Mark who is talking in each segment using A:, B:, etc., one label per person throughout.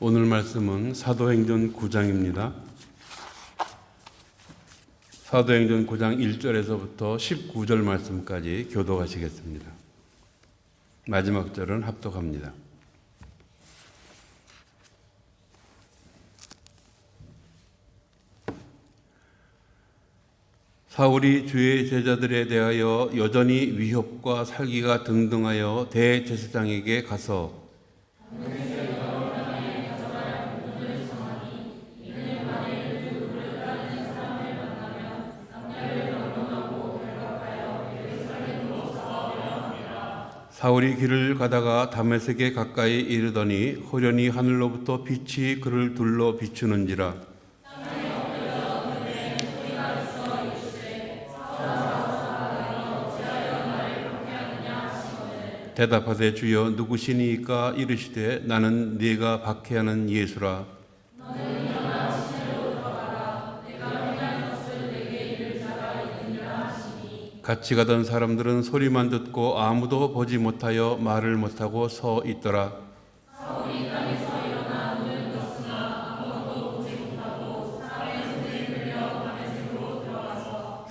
A: 오늘 말씀은 사도행전 9장입니다. 사도행전 9장 1절에서부터 19절 말씀까지 교독하시겠습니다. 마지막 절은 합독합니다. 사울이 주의 제자들에 대하여 여전히 위협과 살기가 등등하여 대제사장에게 가서 사울이 길을 가다가 다메섹에 가까이 이르더니 호련히 하늘로부터 빛이 그를 둘러 비추는지라. 대답하되 주여 누구시니까? 이르시되 나는 네가 박해하는 예수라. 같이 가던 사람들은 소리만 듣고 아무도 보지 못하여 말을 못하고 서 있더라.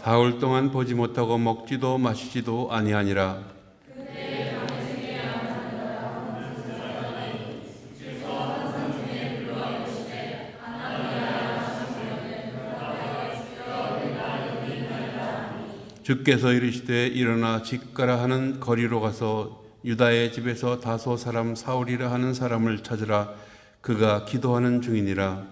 A: 사흘 동안 보지 못하고 먹지도 마시지도 아니하니라. 주께서 이르시되 일어나 집가라 하는 거리로 가서 유다의 집에서 다소 사람 사울이라 하는 사람을 찾으라. 그가 기도하는 중이니라.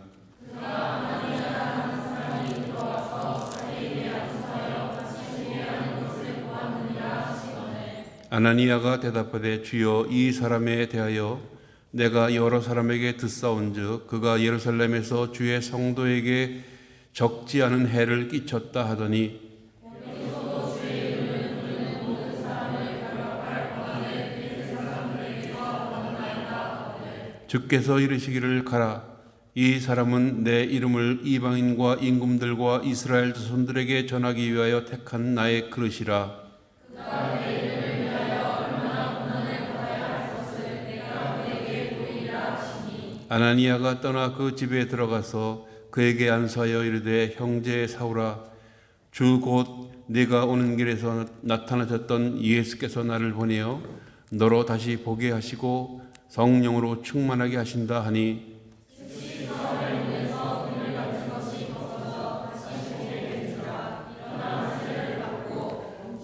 A: 아나니아가 대답하되 주여 이 사람에 대하여 내가 여러 사람에게 듣사온즉 그가 예루살렘에서 주의 성도에게 적지 않은 해를 끼쳤다 하더니 주께서 이르시기를 가라. 이 사람은 내 이름을 이방인과 임금들과 이스라엘 자손들에게 전하기 위하여 택한 나의 그릇이라. 아나니아가 떠나 그 집에 들어가서 그에게 안수하여 이르되 형제 사울아, 주 곧 네가 오는 길에서 나타나셨던 예수께서 나를 보내어 너로 다시 보게 하시고 성령으로 충만하게 하신다 하니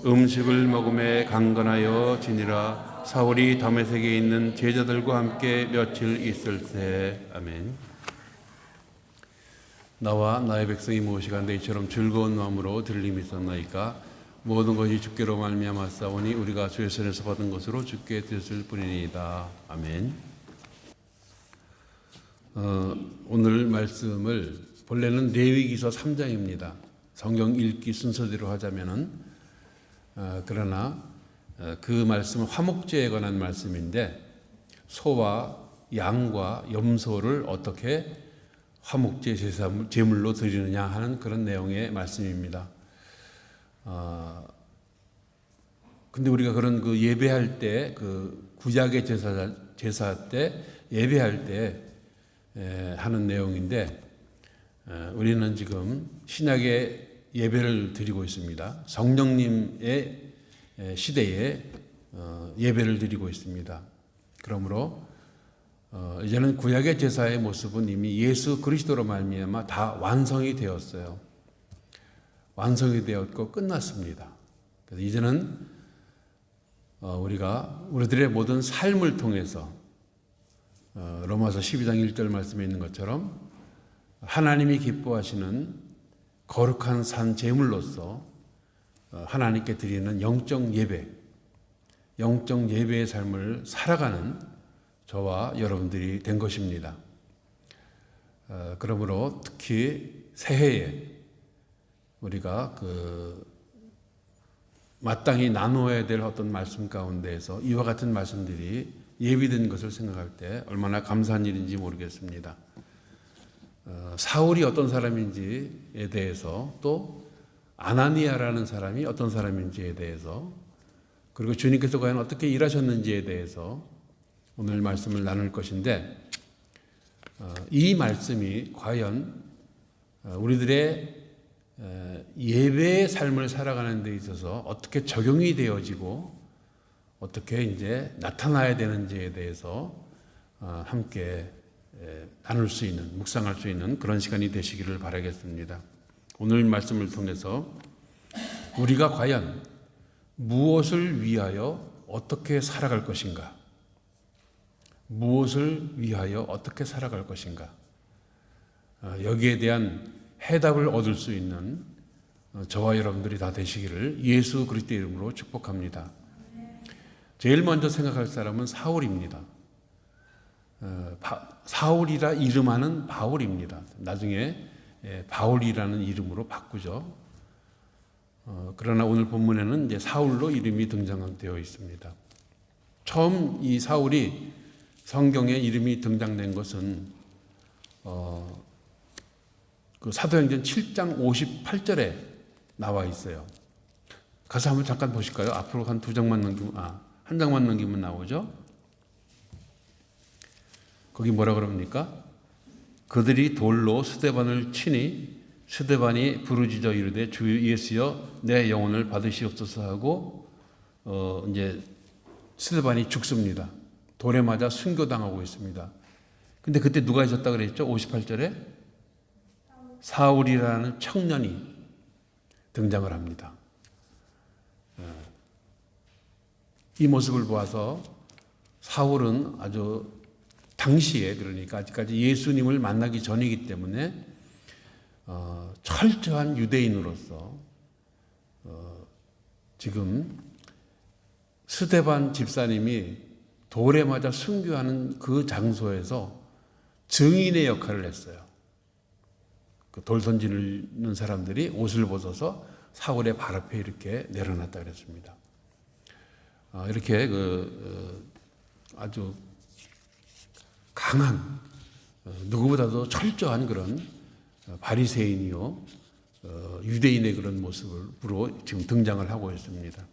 A: 음식을 먹음에 강건하여 지니라. 사울이 다메섹에 있는 제자들과 함께 며칠 있을새. 아멘. 나와 나의 백성이 무엇이간데 이처럼 즐거운 마음으로 들림이 있었나이까. 모든 것이 주께로 말미암아 싸우니 우리가 주의 손에서 받은 것으로 주께 드렸을 뿐이니이다. 아멘. 오늘 말씀을 본래는 레위기서 3장입니다. 성경 읽기 순서대로 하자면은 그러나 그 말씀은 화목제에 관한 말씀인데 소와 양과 염소를 어떻게 화목제 제물로 드리느냐 하는 그런 내용의 말씀입니다. 근데 우리가 그런 그 예배할 때, 그 구약의 제사 때 예배할 때 하는 내용인데, 우리는 지금 신약의 예배를 드리고 있습니다. 성령님의 시대에 예배를 드리고 있습니다. 그러므로 이제는 구약의 제사의 모습은 이미 예수 그리스도로 말미암아 다 완성이 되었어요. 완성이 되었고 끝났습니다. 그래서 이제는 우리들의 모든 삶을 통해서 로마서 12장 1절 말씀에 있는 것처럼 하나님이 기뻐하시는 거룩한 산 제물로서 하나님께 드리는 영적 예배의 삶을 살아가는 저와 여러분들이 된 것입니다. 그러므로 특히 새해에 우리가 마땅히 나누어야 될 어떤 말씀 가운데에서 이와 같은 말씀들이 예비된 것을 생각할 때 얼마나 감사한 일인지 모르겠습니다. 사울이 어떤 사람인지에 대해서, 또 아나니아라는 사람이 어떤 사람인지에 대해서, 그리고 주님께서 과연 어떻게 일하셨는지에 대해서 오늘 말씀을 나눌 것인데, 이 말씀이 과연 우리들의 예배의 삶을 살아가는 데 있어서 어떻게 적용이 되어지고 어떻게 이제 나타나야 되는지에 대해서 함께 나눌 수 있는, 묵상할 수 있는 그런 시간이 되시기를 바라겠습니다. 오늘 말씀을 통해서 우리가 과연 무엇을 위하여 어떻게 살아갈 것인가? 무엇을 위하여 어떻게 살아갈 것인가? 여기에 대한 해답을 얻을 수 있는 저와 여러분들이 다 되시기를 예수 그리스도의 이름으로 축복합니다. 제일 먼저 생각할 사람은 사울입니다. 사울이라 이름하는 바울입니다. 나중에 바울이라는 이름으로 바꾸죠. 그러나 오늘 본문에는 이제 사울로 이름이 등장되어 있습니다. 처음 이 사울이 성경에 이름이 등장된 것은 그 사도행전 7장 58절에 나와 있어요. 가서 한번 잠깐 보실까요? 앞으로 한 한 장만 넘기면 나오죠. 거기 뭐라 그럽니까? 그들이 돌로 스데반을 치니 스데반이 부르짖어 이르되 주 예수여 내 영혼을 받으시옵소서 하고 이제 스데반이 죽습니다. 돌에 맞아 순교당하고 있습니다. 근데 그때 누가 있었다 그랬죠? 58절에 사울이라는 청년이 등장을 합니다. 이 모습을 보아서 사울은 아주 당시에, 그러니까 아직까지 예수님을 만나기 전이기 때문에 철저한 유대인으로서 지금 스데반 집사님이 돌에 맞아 순교하는 그 장소에서 증인의 역할을 했어요. 그 돌 던지는 사람들이 옷을 벗어서 사울의 발 앞에 이렇게 내려놨다 그랬습니다. 이렇게 아주 강한, 누구보다도 철저한 그런 바리새인이요 유대인의 그런 모습으로 지금 등장을 하고 있습니다.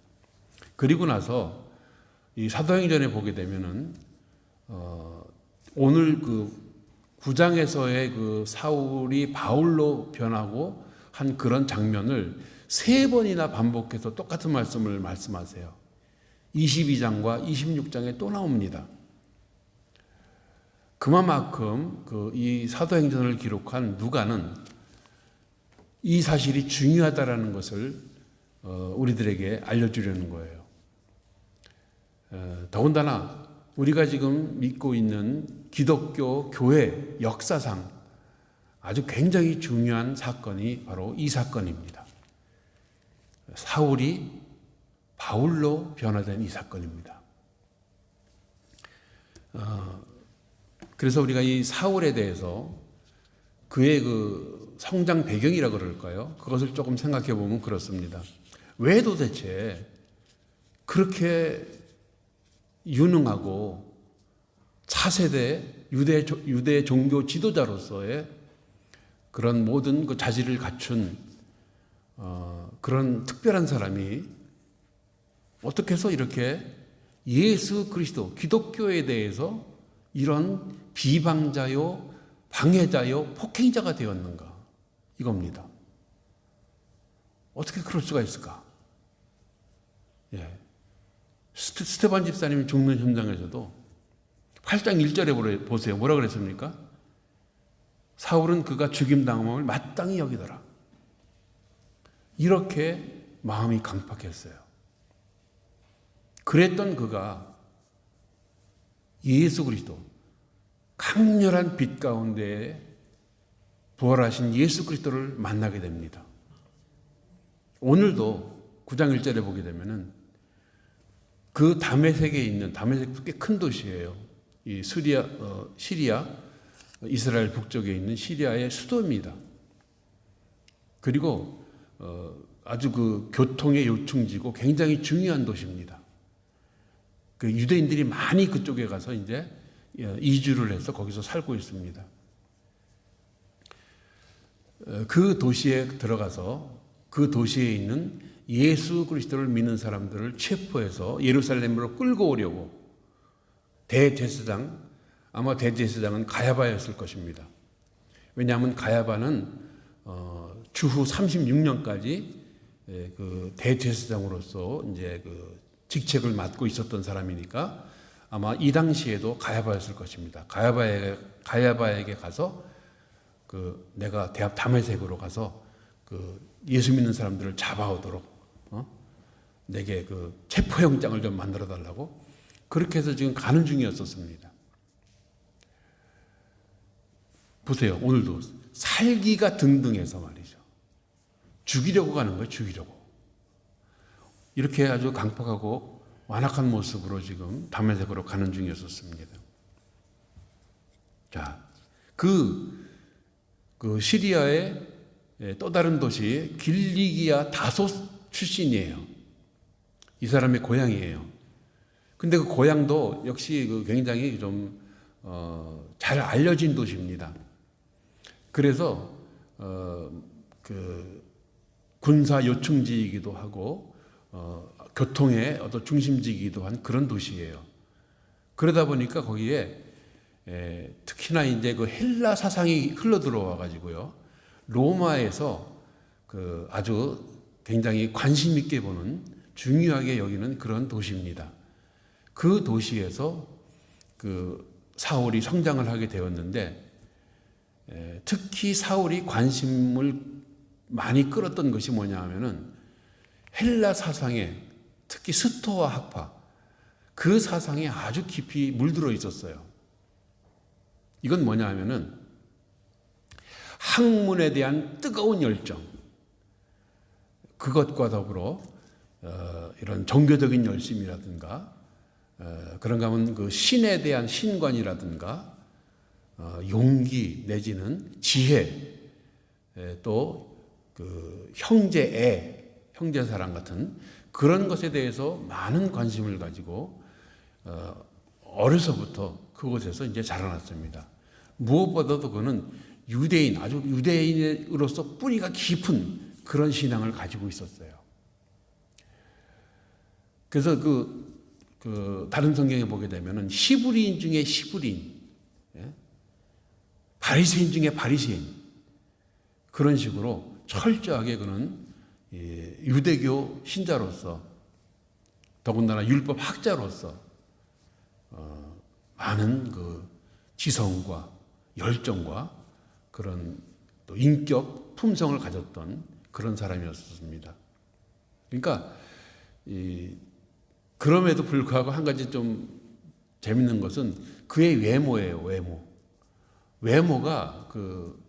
A: 그리고 나서 이 사도행전에 보게 되면은 오늘 그 9장에서의 그 사울이 바울로 변하고 한 그런 장면을 3번이나 반복해서 똑같은 말씀을 말씀하세요. 22장과 26장에 또 나옵니다. 그만큼 이 사도행전을 기록한 누가는 이 사실이 중요하다라는 것을 우리들에게 알려주려는 거예요. 더군다나 우리가 지금 믿고 있는 기독교 교회 역사상 아주 굉장히 중요한 사건이 바로 이 사건입니다. 사울이 바울로 변화된 이 사건입니다. 그래서 우리가 이 사울에 대해서 그의 그 성장 배경이라 그럴까요? 그것을 조금 생각해 보면 그렇습니다. 왜 도대체 그렇게 유능하고 차세대 유대 종교 지도자로서의 그런 모든 그 자질을 갖춘 그런 특별한 사람이 어떻게 해서 이렇게 예수 그리스도, 기독교에 대해서 이런 비방자요, 방해자요, 폭행자가 되었는가? 이겁니다. 어떻게 그럴 수가 있을까? 스데반 집사님이 죽는 현장에서도 8장 1절에 보세요. 뭐라 그랬습니까? 사울은 그가 죽임당함을 마땅히 여기더라. 이렇게 마음이 강팍했어요. 그랬던 그가 예수 그리스도, 강렬한 빛 가운데 부활하신 예수 그리스도를 만나게 됩니다. 오늘도 9장 1절에 보게 되면은 그 다메섹에 있는, 다메섹도 꽤 큰 도시예요. 이 시리아, 이스라엘 북쪽에 있는 시리아의 수도입니다. 그리고 아주 그 교통의 요충지고 굉장히 중요한 도시입니다. 그 유대인들이 많이 그쪽에 가서 이제 이주를 해서 거기서 살고 있습니다. 그 도시에 들어가서 그 도시에 있는 예수 그리스도를 믿는 사람들을 체포해서 예루살렘으로 끌고 오려고 대제사장 아마 대제사장은 가야바였을 것입니다. 왜냐하면 가야바는 주후 36년까지 그 대제사장으로서 이제 그 직책을 맡고 있었던 사람이니까 아마 이 당시에도 가야바였을 것입니다. 가야바에게 가서 그 내가 다메섹으로 가서 그 예수 믿는 사람들을 잡아오도록 내게 그 체포영장을 좀 만들어 달라고 그렇게 해서 지금 가는 중이었었습니다. 보세요. 오늘도 살기가 등등해서 말이죠. 죽이려고 가는 거예요. 죽이려고. 이렇게 아주 강팍하고 완악한 모습으로 지금 다메섹으로 가는 중이었었습니다. 자, 그 시리아의 또 다른 도시 길리기아 다소 출신이에요. 이 사람의 고향이에요. 근데 그 고향도 역시 그 굉장히 좀 잘 알려진 도시입니다. 그래서 그 군사 요충지이기도 하고 교통의 어떤 중심지이기도 한 그런 도시예요. 그러다 보니까 거기에 특히나 이제 그 헬라 사상이 흘러 들어와 가지고요. 로마에서 그 아주 굉장히 관심 있게 보는 중요하게 여기는 그런 도시입니다. 그 도시에서 그 사울이 성장을 하게 되었는데 특히 사울이 관심을 많이 끌었던 것이 뭐냐 하면은 헬라 사상에 특히 스토아 학파 그 사상에 아주 깊이 물들어 있었어요. 이건 뭐냐 하면은 학문에 대한 뜨거운 열정 그것과 더불어 이런 종교적인 열심이라든가 그런가 하면 그 신에 대한 신관이라든가 용기 내지는 지혜 또 그 형제사랑 같은 그런 것에 대해서 많은 관심을 가지고 어려서부터 그곳에서 이제 자라났습니다. 무엇보다도 그는 유대인 아주 유대인으로서 뿌리가 깊은 그런 신앙을 가지고 있었어요. 그래서 그 다른 성경에 보게 되면은 히브리인 중에 히브리인, 바리새인 중에 바리새인 그런 식으로 철저하게 그는 유대교 신자로서 더군다나 율법 학자로서 많은 그 지성과 열정과 그런 또 인격 품성을 가졌던 그런 사람이었습니다. 그러니까 그럼에도 불구하고 한 가지 좀 재밌는 것은 그의 외모예요. 외모가 그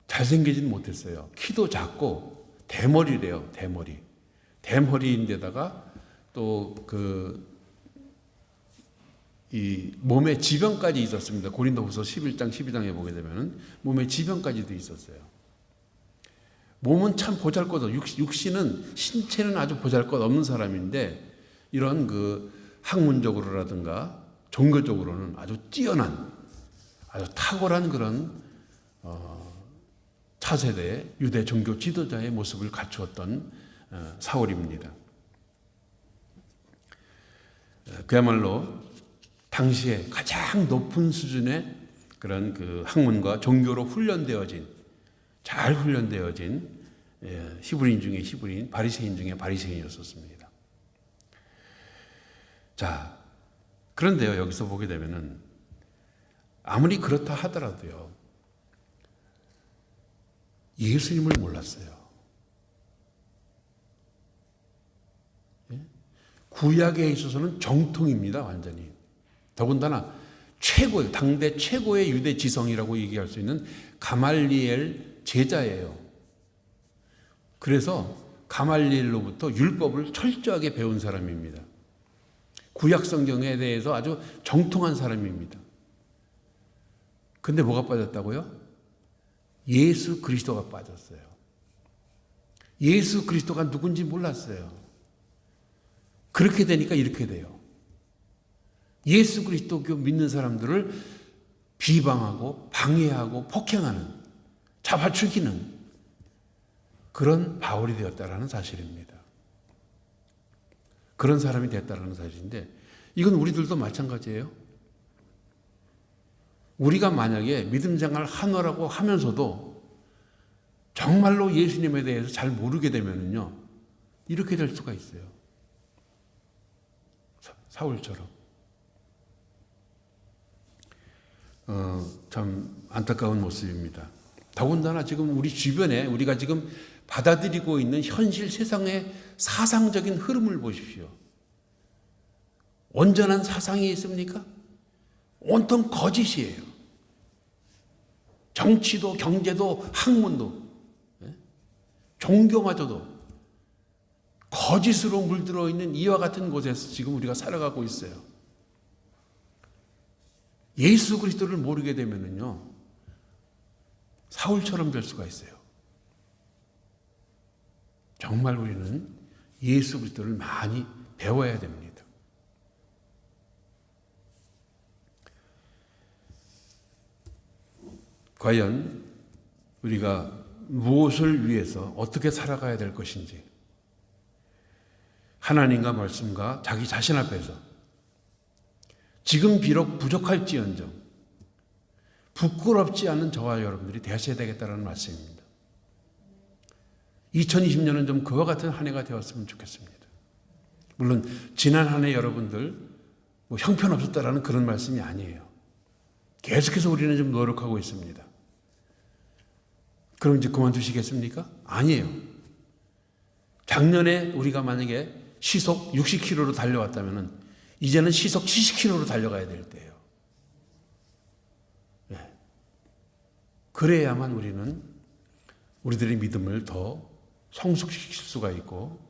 A: 잘생기진 못했어요. 키도 작고 대머리래요. 대머리인데다가 또 이 몸에 지병까지 있었습니다. 고린도후서 11장 12장에 보게 되면은 몸에 지병까지도 있었어요. 몸은 참 보잘것없어. 육신은 신체는 아주 보잘것없는 사람인데 이런 그 학문적으로라든가 종교적으로는 아주 뛰어난 아주 탁월한 그런 차세대 유대 종교 지도자의 모습을 갖추었던 사울입니다. 그야말로 당시에 가장 높은 수준의 그런 그 학문과 종교로 잘 훈련되어진 히브리인 중에 히브리인, 바리새인 중에 바리새인이었었습니다. 자, 그런데요, 여기서 보게 되면은 아무리 그렇다 하더라도요, 예수님을 몰랐어요. 구약에 있어서는 정통입니다, 완전히. 더군다나 당대 최고의 유대 지성이라고 얘기할 수 있는 가말리엘 제자예요. 그래서 가말리엘로부터 율법을 철저하게 배운 사람입니다. 구약 성경에 대해서 아주 정통한 사람입니다. 근데 뭐가 빠졌다고요? 예수 그리스도가 빠졌어요. 예수 그리스도가 누군지 몰랐어요. 그렇게 되니까 이렇게 돼요. 예수 그리스도 믿는 사람들을 비방하고 방해하고 폭행하는, 잡아 죽이는 그런 바울이 되었다라는 사실입니다. 그런 사람이 됐다라는 사실인데 이건 우리들도 마찬가지예요. 우리가 만약에 믿음 생활 하느라고 하면서도 정말로 예수님에 대해서 잘 모르게 되면은요, 이렇게 될 수가 있어요. 사울처럼. 참 안타까운 모습입니다. 더군다나 지금 우리 주변에 우리가 지금 받아들이고 있는 현실 세상의 사상적인 흐름을 보십시오. 온전한 사상이 있습니까? 온통 거짓이에요. 정치도 경제도 학문도 종교마저도 거짓으로 물들어 있는 이와 같은 곳에서 지금 우리가 살아가고 있어요. 예수 그리스도를 모르게 되면은요, 사울처럼 될 수가 있어요. 정말 우리는 예수 그리스도를 많이 배워야 됩니다. 과연 우리가 무엇을 위해서 어떻게 살아가야 될 것인지, 하나님과 말씀과 자기 자신 앞에서 지금 비록 부족할지언정 부끄럽지 않은 저와 여러분들이 되셔야 되겠다는 말씀입니다. 2020년은 좀 그와 같은 한 해가 되었으면 좋겠습니다. 물론 지난 한 해 여러분들 뭐 형편없었다라는 그런 말씀이 아니에요. 계속해서 우리는 좀 노력하고 있습니다. 그럼 이제 그만두시겠습니까? 아니에요. 작년에 우리가 만약에 시속 60km로 달려왔다면 이제는 시속 70km로 달려가야 될 때예요. 네. 그래야만 우리는 우리들의 믿음을 더 성숙시킬 수가 있고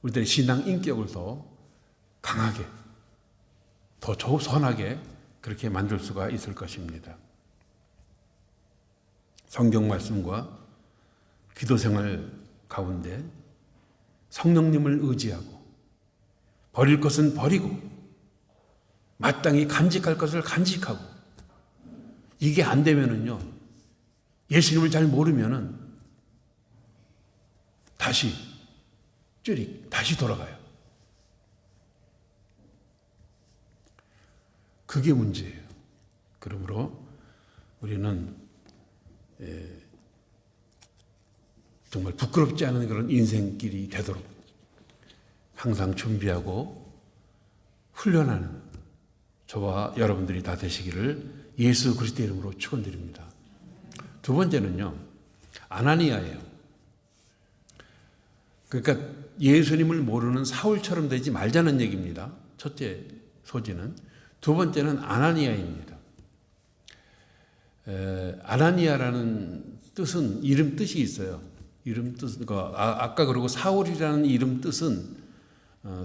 A: 우리들의 신앙 인격을 더 강하게, 더 선하게 그렇게 만들 수가 있을 것입니다. 성경 말씀과 기도 생활 가운데 성령님을 의지하고 버릴 것은 버리고 마땅히 간직할 것을 간직하고, 이게 안 되면은요, 예수님을 잘 모르면은 다시 돌아가요. 그게 문제예요. 그러므로 우리는 정말 부끄럽지 않은 그런 인생길이 되도록 항상 준비하고 훈련하는 저와 여러분들이 다 되시기를 예수 그리스도의 이름으로 축원드립니다. 두 번째는요, 아나니아예요. 그러니까 예수님을 모르는 사울처럼 되지 말자는 얘기입니다. 첫째 소지는. 두 번째는 아나니아입니다. 아나니아라는 뜻은 이름 뜻이 있어요. 이름 뜻, 아까 그리고 사울이라는 이름 뜻은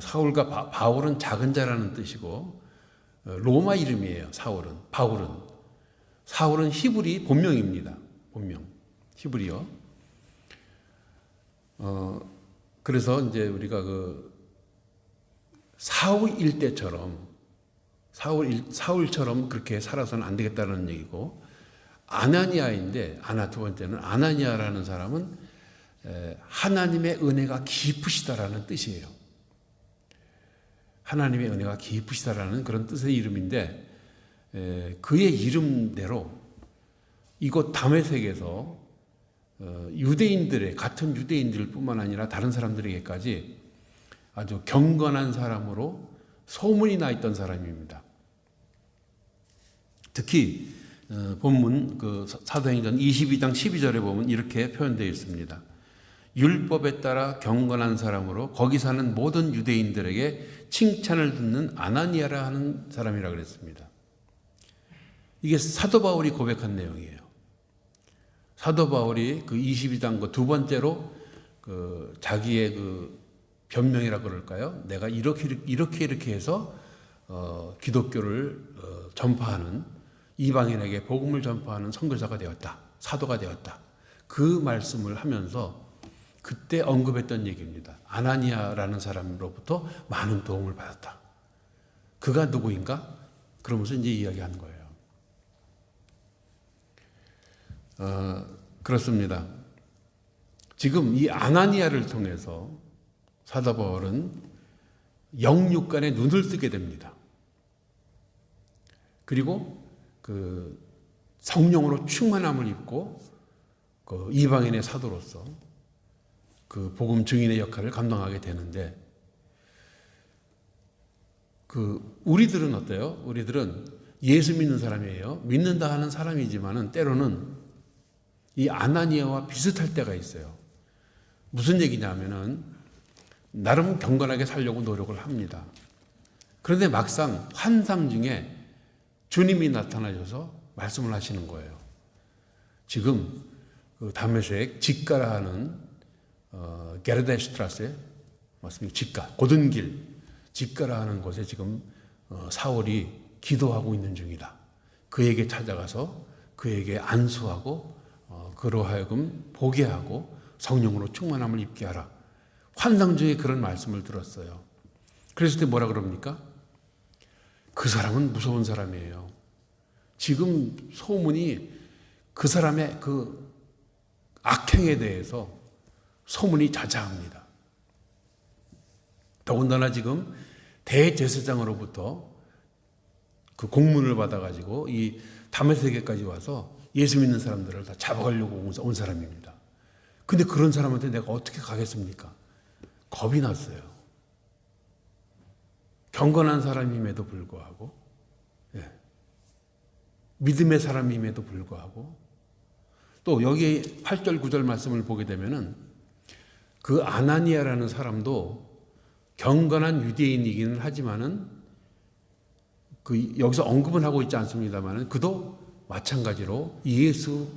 A: 사울과 바울은 작은 자라는 뜻이고 로마 이름이에요. 사울은 히브리 본명입니다. 본명 히브리어. 그래서 이제 우리가 그 사울 일대처럼 사울처럼 그렇게 살아서는 안 되겠다는 얘기고, 아나니아인데 두 번째는 아나니아라는 사람은 하나님의 은혜가 깊으시다라는 뜻이에요. 하나님의 은혜가 깊으시다라는 그런 뜻의 이름인데, 그의 이름대로 이곳 다메섹에서 유대인들의 같은 유대인들 뿐만 아니라 다른 사람들에게까지 아주 경건한 사람으로 소문이 나 있던 사람입니다. 특히 본문 그 사도행전 22장 12절에 보면 이렇게 표현되어 있습니다. 율법에 따라 경건한 사람으로 거기 사는 모든 유대인들에게 칭찬을 듣는 아나니아라 하는 사람이라 그랬습니다. 이게 사도 바울이 고백한 내용이에요. 사도 바울이 그 22장 그 두 번째로 그 자기의 그 변명이라 그럴까요? 내가 이렇게 해서 기독교를 전파하는, 이방인에게 복음을 전파하는 선교사가 되었다. 사도가 되었다. 그 말씀을 하면서 그때 언급했던 얘기입니다. 아나니아라는 사람으로부터 많은 도움을 받았다. 그가 누구인가? 그러면서 이제 이야기하는 거예요. 그렇습니다. 지금 이 아나니아를 통해서 사도 바울은 영육간에 눈을 뜨게 됩니다. 그리고 그 성령으로 충만함을 입고 그 이방인의 사도로서 그 복음 증인의 역할을 감당하게 되는데, 우리들은 어때요? 우리들은 예수 믿는 사람이에요. 믿는다 하는 사람이지만은 때로는 이 아나니아와 비슷할 때가 있어요. 무슨 얘기냐면은 나름 경건하게 살려고 노력을 합니다. 그런데 막상 환상 중에 주님이 나타나셔서 말씀을 하시는 거예요. 지금 그 다메섹 직가라 하는 게르데슈트라스에 맞습니다. 직가 고든길 직가라 하는 곳에 지금 사울이 기도하고 있는 중이다. 그에게 찾아가서 그에게 안수하고 그로 하여금 보게 하고 성령으로 충만함을 입게 하라. 환상 중에 그런 말씀을 들었어요. 그랬을 때 뭐라 그럽니까? 그 사람은 무서운 사람이에요. 지금 소문이 그 사람의 그 악행에 대해서 소문이 자자합니다. 더군다나 지금 대제사장으로부터 그 공문을 받아가지고 이 다메섹에까지 와서 예수 믿는 사람들을 다 잡아가려고 온 사람입니다. 근데 그런 사람한테 내가 어떻게 가겠습니까? 겁이 났어요. 경건한 사람임에도 불구하고, 믿음의 사람임에도 불구하고, 또 여기 8절 9절 말씀을 보게 되면은 그 아나니아라는 사람도 경건한 유대인이기는 하지만은 여기서 언급은 하고 있지 않습니다만은 그도 마찬가지로 예수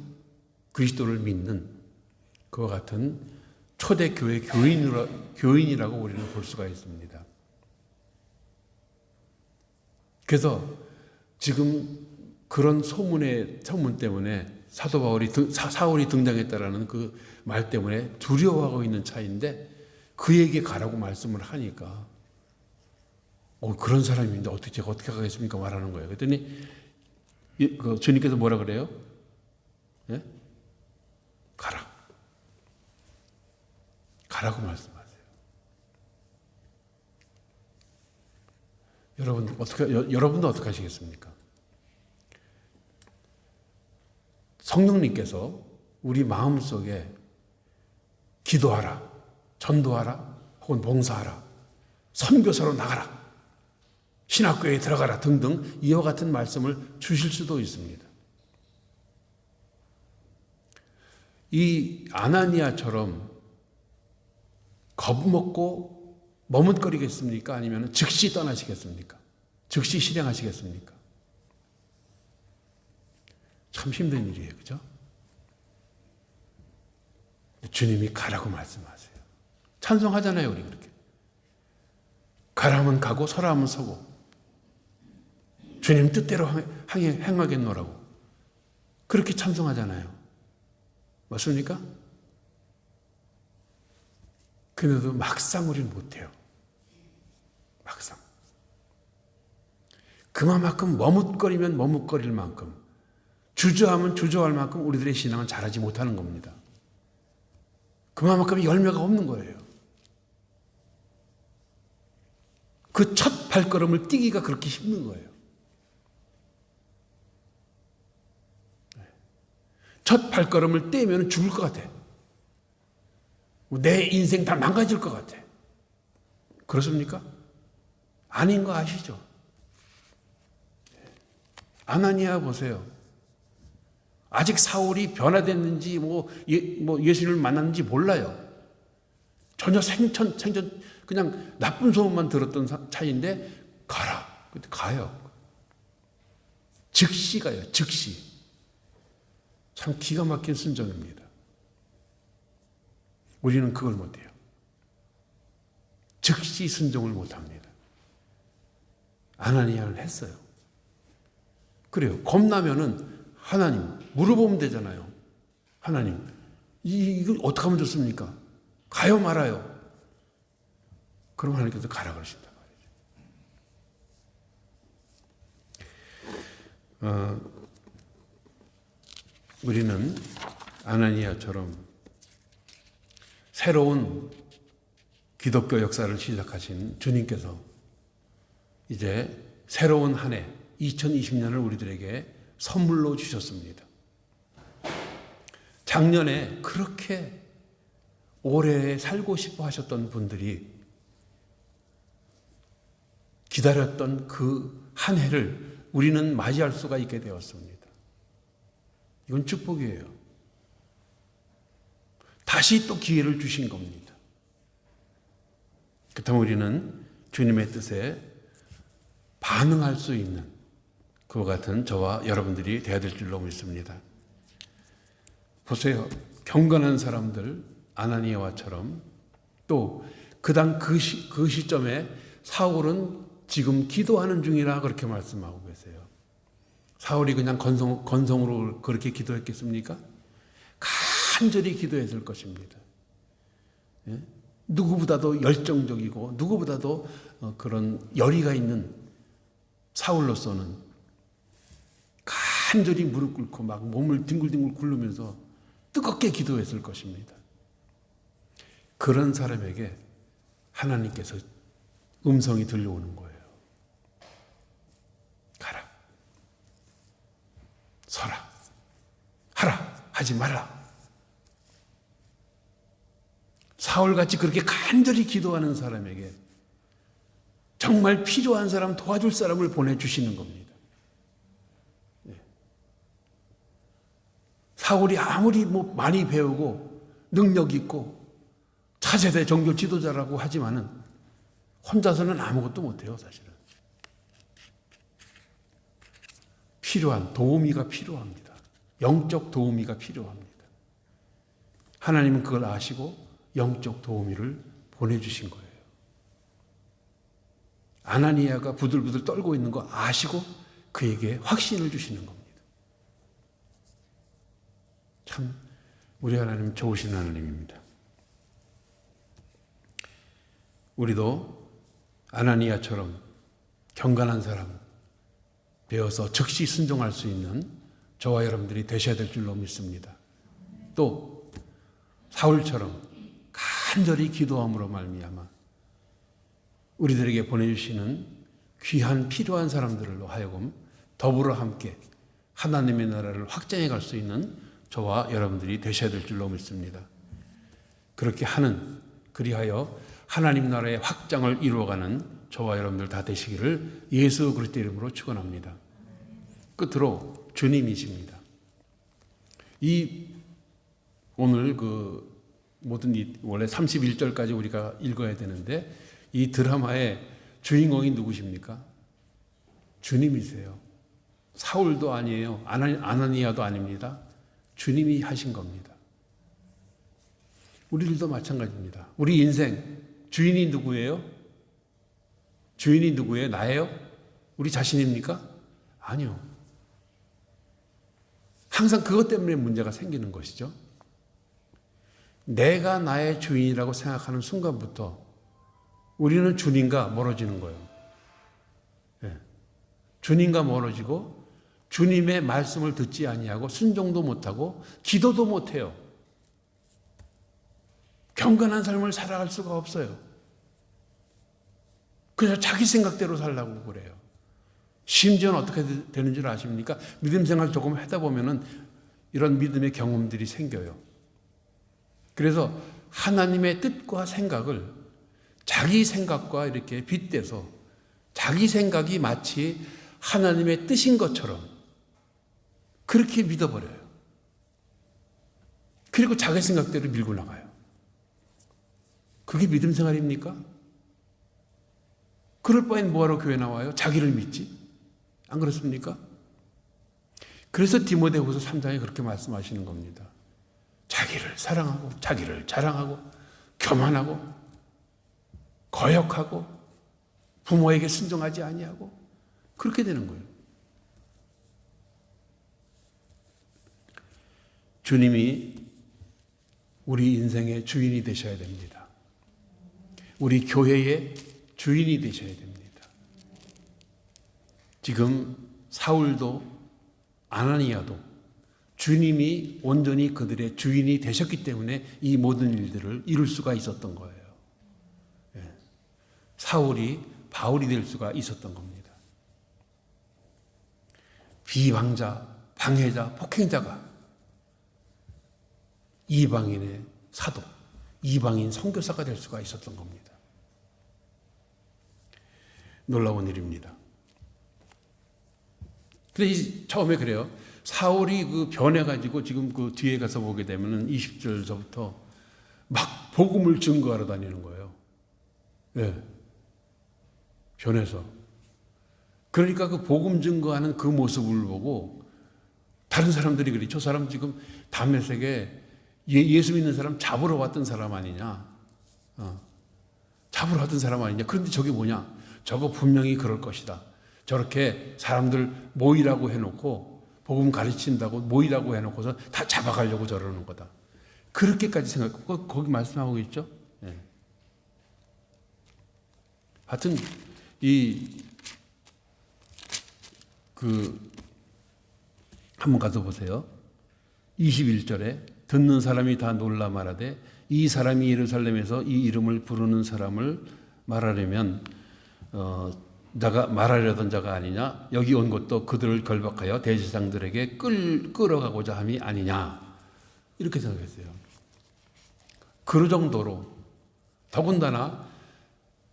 A: 그리스도를 믿는 그와 같은 초대교회 교인이라고 우리는 볼 수가 있습니다. 그래서 지금 그런 소문 때문에 사도 사울이 등장했다라는 그 말 때문에 두려워하고 있는 차인데 그에게 가라고 말씀을 하니까 그런 사람인데 제가 어떻게 가겠습니까? 말하는 거예요. 그랬더니 주님께서 뭐라 그래요? 예? 가라고 말씀하세요. 여러분도 어떻게 하시겠습니까? 성령님께서 우리 마음속에 기도하라, 전도하라, 혹은 봉사하라, 선교사로 나가라, 신학교에 들어가라 등등 이와 같은 말씀을 주실 수도 있습니다. 이 아나니아처럼 겁먹고 머뭇거리겠습니까? 아니면 즉시 떠나시겠습니까? 즉시 실행하시겠습니까? 참 힘든 일이에요. 그죠? 주님이 가라고 말씀하세요. 찬송하잖아요, 우리 그렇게. 가라면 가고 서라면 서고 주님 뜻대로 행하겠노라고 그렇게 찬송하잖아요. 맞습니까? 그런데도 막상 우리는 못해요. 막상. 그만큼 머뭇거리면 머뭇거릴 만큼, 주저하면 주저할 만큼 우리들의 신앙은 잘하지 못하는 겁니다. 그만큼 열매가 없는 거예요. 그 첫 발걸음을 띄기가 그렇게 힘든 거예요. 첫 발걸음을 떼면 죽을 것 같아. 내 인생 다 망가질 것 같아. 그렇습니까? 아닌 거 아시죠? 아나니아 보세요. 아직 사울이 변화됐는지 예수님을 만났는지 몰라요. 전혀 생전 그냥 나쁜 소문만 들었던 차이인데 가라. 그때 가요. 즉시 가요. 즉시. 참 기가 막힌 순종입니다. 우리는 그걸 못해요. 즉시 순종을 못합니다. 아나니아는 했어요. 그래요. 겁나면은 하나님 물어보면 되잖아요. 하나님 이거 어떻게 하면 좋습니까? 가요 말아요. 그럼 하나님께서 가라 그러신단 말이죠. 우리는 아나니아처럼 새로운 기독교 역사를 시작하신 주님께서 이제 새로운 한 해 2020년을 우리들에게 선물로 주셨습니다. 작년에 그렇게 오래 살고 싶어 하셨던 분들이 기다렸던 그 한 해를 우리는 맞이할 수가 있게 되었습니다. 이건 축복이에요. 다시 또 기회를 주신 겁니다. 그렇다면 우리는 주님의 뜻에 반응할 수 있는 그와 같은 저와 여러분들이 되어야 될 줄로 믿습니다. 보세요. 경건한 사람들 아나니아와처럼 또 그 시점에 사울은 지금 기도하는 중이라 그렇게 말씀하고 계세요. 사울이 그냥 건성으로 그렇게 기도했겠습니까? 간절히 기도했을 것입니다. 예? 누구보다도 열정적이고 누구보다도 그런 열의가 있는 사울로서는 간절히 무릎 꿇고 막 몸을 뒹굴뒹굴 굴르면서 뜨겁게 기도했을 것입니다. 그런 사람에게 하나님께서 음성이 들려오는 거예요. 가라. 서라. 하라. 하지 말라. 사울같이 그렇게 간절히 기도하는 사람에게 정말 필요한 사람, 도와줄 사람을 보내주시는 겁니다. 사울이 아무리 많이 배우고 능력 있고 차세대 종교 지도자라고 하지만은 혼자서는 아무것도 못해요, 사실은. 필요한 도우미가 필요합니다. 영적 도우미가 필요합니다. 하나님은 그걸 아시고 영적 도우미를 보내주신 거예요. 아나니아가 부들부들 떨고 있는 거 아시고 그에게 확신을 주시는 겁니다. 참 우리 하나님 좋으신 하나님입니다. 우리도 아나니아처럼 경건한 사람 되어서 즉시 순종할 수 있는 저와 여러분들이 되셔야 될 줄로 믿습니다. 또 사울처럼 간절히 기도함으로 말미암아 우리들에게 보내주시는 귀한 필요한 사람들로 하여금 더불어 함께 하나님의 나라를 확장해 갈 수 있는 저와 여러분들이 되셔야 될 줄로 믿습니다. 그렇게 그리하여 하나님 나라의 확장을 이루어가는 저와 여러분들 다 되시기를 예수 그리스도 이름으로 축원합니다. 끝으로 주님이십니다. 오늘 원래 31절까지 우리가 읽어야 되는데 이 드라마의 주인공이 누구십니까? 주님이세요. 사울도 아니에요. 아나니아도 아닙니다. 주님이 하신 겁니다. 우리들도 마찬가지입니다. 우리 인생 주인이 누구예요? 주인이 누구예요? 나예요? 우리 자신입니까? 아니요. 항상 그것 때문에 문제가 생기는 것이죠. 내가 나의 주인이라고 생각하는 순간부터 우리는 주님과 멀어지는 거예요. 네. 주님과 멀어지고 주님의 말씀을 듣지 아니하고 순종도 못하고 기도도 못해요. 경건한 삶을 살아갈 수가 없어요. 그래서 자기 생각대로 살라고 그래요. 심지어는 어떻게 되는 줄 아십니까? 믿음 생활 조금 하다 보면은 이런 믿음의 경험들이 생겨요. 그래서 하나님의 뜻과 생각을 자기 생각과 이렇게 빗대서 자기 생각이 마치 하나님의 뜻인 것처럼 그렇게 믿어버려요. 그리고 자기 생각대로 밀고 나가요. 그게 믿음 생활입니까? 그럴 바엔 뭐하러 교회 나와요? 자기를 믿지? 안 그렇습니까? 그래서 디모데후서 3장에 그렇게 말씀하시는 겁니다. 자기를 사랑하고 자기를 자랑하고 교만하고 거역하고 부모에게 순종하지 아니하고 그렇게 되는 거예요. 주님이 우리 인생의 주인이 되셔야 됩니다. 우리 교회의 주인이 되셔야 됩니다. 지금 사울도 아나니아도 주님이 온전히 그들의 주인이 되셨기 때문에 이 모든 일들을 이룰 수가 있었던 거예요. 사울이 바울이 될 수가 있었던 겁니다. 비방자, 방해자, 폭행자가 이방인의 사도, 이방인 선교사가 될 수가 있었던 겁니다. 놀라운 일입니다. 근데 처음에 그래요. 사울이 그 변해가지고 지금 그 뒤에 가서 보게 되면은 20절서부터 막 복음을 증거하러 다니는 거예요. 예. 변해서. 그러니까 그 복음 증거하는 그 모습을 보고 다른 사람들이 그래. 저 사람 지금 다메섹에 예수 믿는 사람 잡으러 왔던 사람 아니냐. 잡으러 왔던 사람 아니냐. 그런데 저게 뭐냐. 저거 분명히 그럴 것이다. 저렇게 사람들 모이라고 해놓고 복음 가르친다고 모이라고 해놓고서 다 잡아가려고 저러는 거다. 그렇게까지 생각하고 거기 말씀하고 있죠. 네. 하여튼 한번 가서 보세요. 21절에 듣는 사람이 다 놀라 말하되 이 사람이 예루살렘에서 이 이름을 부르는 사람을 말하려면 자가 말하려던 자가 아니냐. 여기 온 것도 그들을 결박하여 대제사장들에게 끌어가고자 함이 아니냐. 이렇게 생각했어요. 그 정도로 더군다나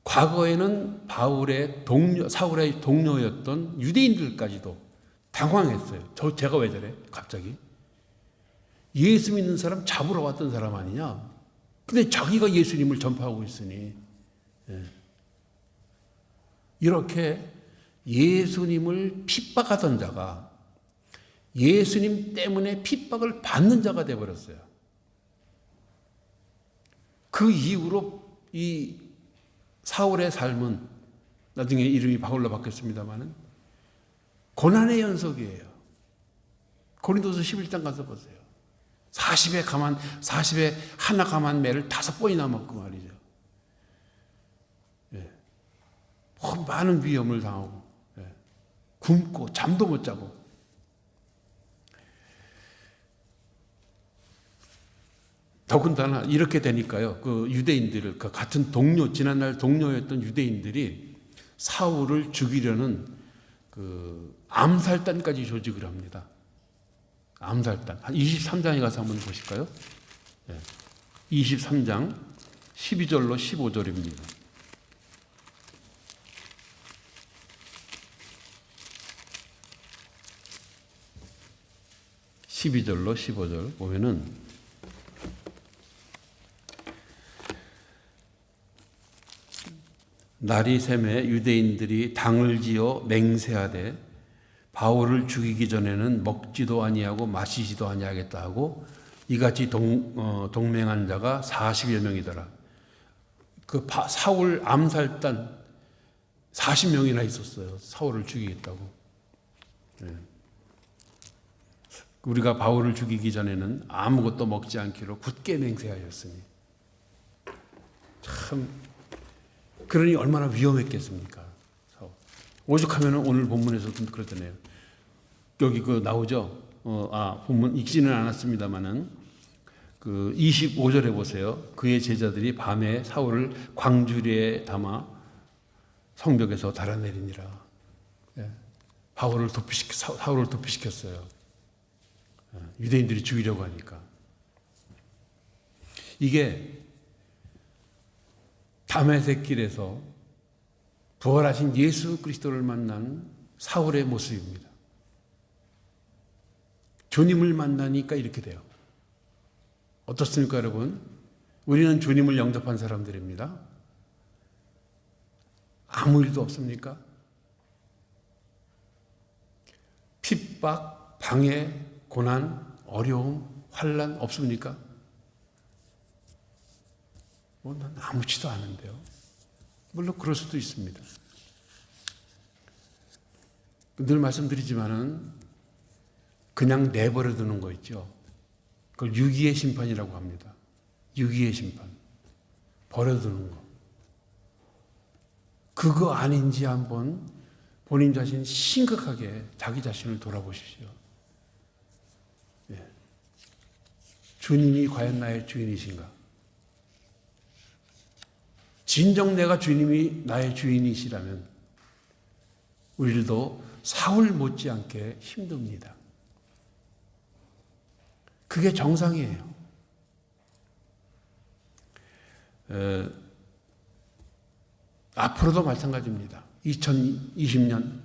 A: 과거에는 사울의 동료였던 유대인들까지도 당황했어요. 제가 왜 저래? 갑자기. 예수 믿는 사람 잡으러 왔던 사람 아니냐? 근데 자기가 예수님을 전파하고 있으니. 예. 이렇게 예수님을 핍박하던 자가 예수님 때문에 핍박을 받는 자가 되어버렸어요. 그 이후로 이 사울의 삶은 나중에 이름이 바울로 바뀌었습니다마는 고난의 연속이에요. 고린도서 11장 가서 보세요. 40에 하나 감한 매를 5번이나 먹고 말이죠. 예. 많은 위험을 당하고, 예. 굶고 잠도 못 자고. 더군다나 이렇게 되니까요. 그 유대인들을 같은 지난날 동료였던 유대인들이 사울을 죽이려는 그 암살단까지 조직을 합니다. 암살단. 한 23장에 가서 한번 보실까요? 네. 23장 12절로 15절입니다. (12절로 15절) 보면은 날이 새매 유대인들이 당을 지어 맹세하되 바울을 죽이기 전에는 먹지도 아니하고 마시지도 아니하겠다 하고 이같이 동맹한 자가 40여 명이더라. 그 사울 암살단 40명이나 있었어요. 사울을 죽이겠다고. 네. 우리가 바울을 죽이기 전에는 아무것도 먹지 않기로 굳게 맹세하였으니 참 그러니 얼마나 위험했겠습니까? 오죽하면 오늘 본문에서도 그러잖아요. 여기 나오죠. 본문 읽지는 않았습니다만은 그 25절에 보세요. 그의 제자들이 밤에 사울을 광주리에 담아 성벽에서 달아내리니라. 예. 사울을 도피시켰어요. 유대인들이 죽이려고 하니까. 이게 다메섹 길에서 부활하신 예수 그리스도를 만난 사울의 모습입니다. 주님을 만나니까 이렇게 돼요. 어떻습니까, 여러분? 우리는 주님을 영접한 사람들입니다. 아무 일도 없습니까? 핍박, 방해, 고난, 어려움, 환난 없습니까? 난 아무렇지도 않은데요. 물론 그럴 수도 있습니다. 늘 말씀드리지만은 그냥 내버려 두는 거 있죠. 그걸 유기의 심판이라고 합니다. 유기의 심판. 버려두는 거. 그거 아닌지 한번 본인 자신 심각하게 자기 자신을 돌아보십시오. 예. 주님이 과연 나의 주인이신가? 진정 내가 주님이 나의 주인이시라면 우리들도 사울 못지않게 힘듭니다. 그게 정상이에요. 앞으로도 마찬가지입니다. 2020년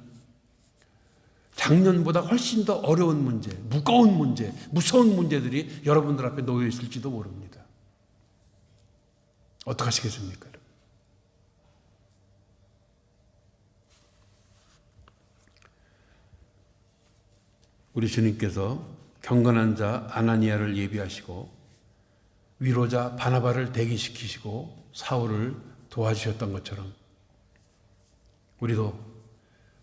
A: 작년보다 훨씬 더 어려운 문제, 무거운 문제, 무서운 문제들이 여러분들 앞에 놓여 있을지도 모릅니다. 어떡하시겠습니까? 우리 주님께서 경건한 자 아나니아를 예비하시고 위로자 바나바를 대기시키시고 사울을 도와주셨던 것처럼 우리도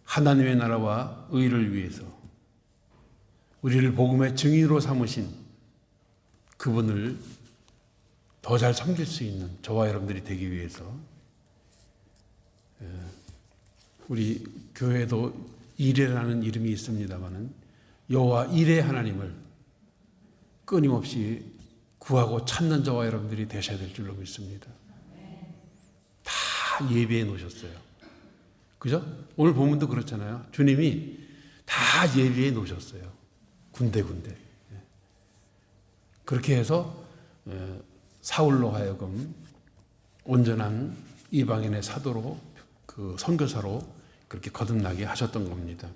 A: 하나님의 나라와 의를 위해서 우리를 복음의 증인으로 삼으신 그분을 더 잘 섬길 수 있는 저와 여러분들이 되기 위해서 우리 교회도 이레라는 이름이 있습니다마는 여호와 이레 하나님을 끊임없이 구하고 찾는 저와 여러분들이 되셔야 될 줄로 믿습니다. 다 예비해 놓으셨어요. 그죠? 오늘 본문도 그렇잖아요. 주님이 다 예비해 놓으셨어요. 군데군데. 그렇게 해서 사울로 하여금 온전한 이방인의 사도로 그 선교사로 그렇게 거듭나게 하셨던 겁니다.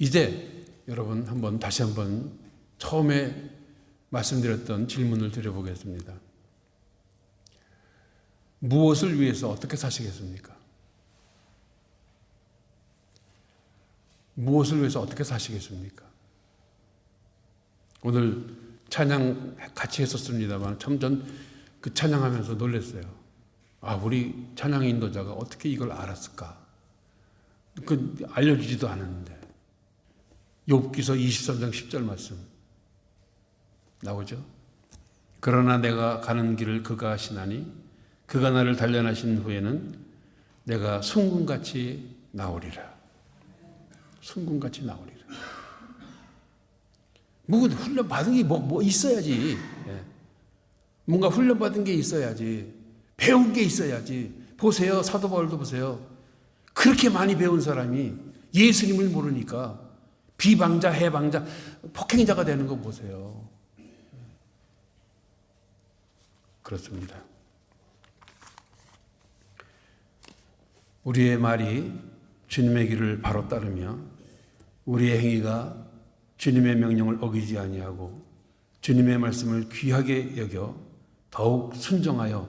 A: 이제 여러분 다시 한번 처음에 말씀드렸던 질문을 드려보겠습니다. 무엇을 위해서 어떻게 사시겠습니까? 무엇을 위해서 어떻게 사시겠습니까? 오늘 찬양 같이 했었습니다만 참 전 그 찬양하면서 놀랐어요. 우리 찬양 인도자가 어떻게 이걸 알았을까? 그 알려주지도 않았는데 욥기서 23장 10절 말씀 나오죠. 그러나 내가 가는 길을 그가 아시나니 그가 나를 단련하신 후에는 내가 순금같이 나오리라. 순금같이 나오리라. 훈련 받은 게 뭐 있어야지. 뭔가 훈련 받은 게 있어야지. 배운 게 있어야지. 보세요. 사도 바울도 보세요. 그렇게 많이 배운 사람이 예수님을 모르니까 비방자, 해방자, 폭행자가 되는 거 보세요. 그렇습니다. 우리의 말이 주님의 길을 바로 따르며 우리의 행위가 주님의 명령을 어기지 아니하고 주님의 말씀을 귀하게 여겨 더욱 순종하여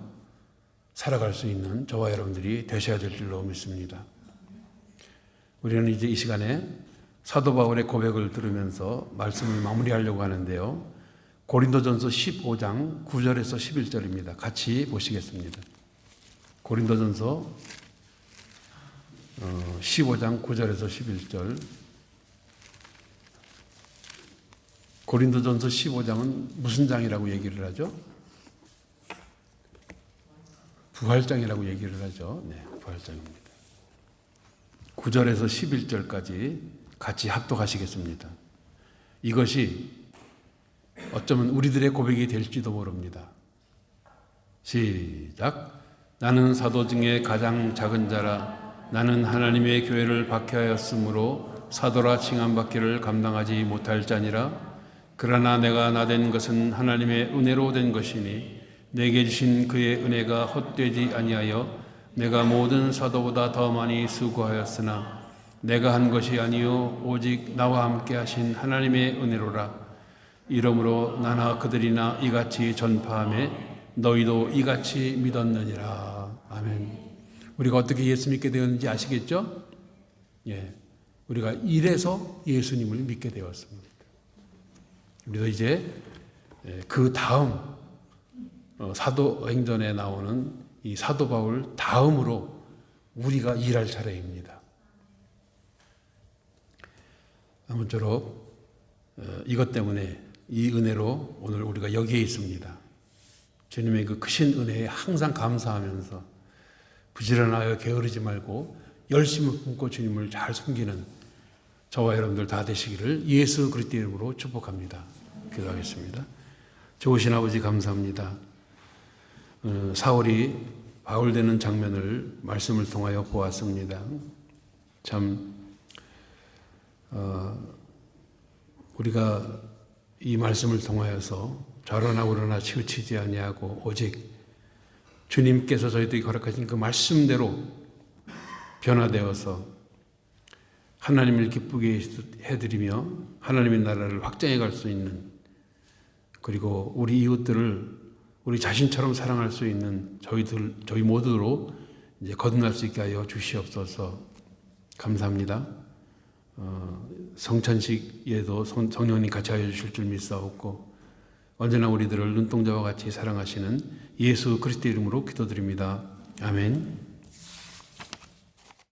A: 살아갈 수 있는 저와 여러분들이 되셔야 될 줄로 믿습니다. 우리는 이제 이 시간에 사도 바울의 고백을 들으면서 말씀을 마무리하려고 하는데요. 고린도전서 15장 9절에서 11절입니다. 같이 보시겠습니다. 고린도전서 15장 9절에서 11절. 고린도전서 15장은 무슨 장이라고 얘기를 하죠? 부활장이라고 얘기를 하죠. 네, 부활장입니다. 9절에서 11절까지 같이 합독하시겠습니다. 이것이 어쩌면 우리들의 고백이 될지도 모릅니다. 시작. 나는 사도 중에 가장 작은 자라. 나는 하나님의 교회를 박해하였으므로 사도라 칭함받기를 감당하지 못할 자니라. 그러나 내가 나된 것은 하나님의 은혜로 된 것이니 내게 주신 그의 은혜가 헛되지 아니하여 내가 모든 사도보다 더 많이 수고하였으나 내가 한 것이 아니요 오직 나와 함께 하신 하나님의 은혜로라. 이러므로 나나 그들이나 이같이 전파하매 너희도 이같이 믿었느니라. 아멘. 우리가 어떻게 예수 믿게 되었는지 아시겠죠? 예, 우리가 이래서 예수님을 믿게 되었습니다. 우리도 이제 그 다음 사도행전에 나오는 이 사도 바울 다음으로 우리가 일할 차례입니다. 아무쪼록 이것 때문에 이 은혜로 오늘 우리가 여기에 있습니다. 주님의 그 크신 은혜에 항상 감사하면서 부지런하여 게으르지 말고 열심을 품고 주님을 잘 섬기는 저와 여러분들 다 되시기를 예수 그리스도의 이름으로 축복합니다. 기도하겠습니다. 좋으신 아버지 감사합니다. 사울이 바울 되는 장면을 말씀을 통하여 보았습니다. 참 우리가 이 말씀을 통하여서 저러나 우러나 치우치지 아니하고 오직 주님께서 저희들에게 허락하신 그 말씀대로 변화되어서 하나님을 기쁘게 해드리며 하나님의 나라를 확장해 갈 수 있는, 그리고 우리 이웃들을 우리 자신처럼 사랑할 수 있는 저희 모두로 이제 거듭날 수 있게 하여 주시옵소서. 감사합니다. 성찬식에도 성령님 같이 하여 주실 줄 믿사옵고 언제나 우리들을 눈동자와 같이 사랑하시는 예수 그리스도 이름으로 기도드립니다. 아멘.